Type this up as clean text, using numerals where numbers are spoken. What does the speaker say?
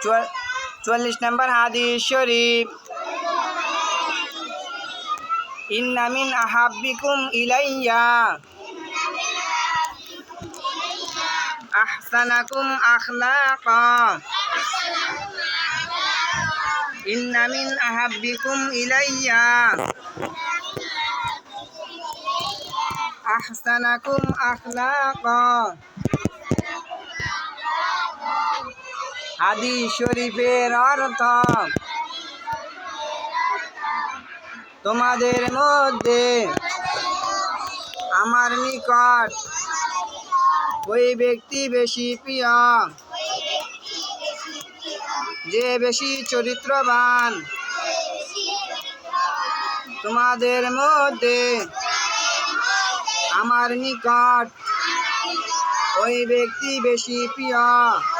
44 নম্বর হাদিস শরীফ, ইন্না মিন আহাব্বিকুম ইলাইয়া আহসানাকুম আখলাকা। ইন্না মিন আহাব্বিকুম ইলাইয়া আহসানাকুম আখলাকা। হাদিস শরীফের অর্থ, তোমাদের মধ্যে আমার নিকট ওই ব্যক্তি বেশি প্রিয় যে বেশি চরিত্রবান। তোমাদের মধ্যে আমার নিকট ওই ব্যক্তি বেশি প্রিয়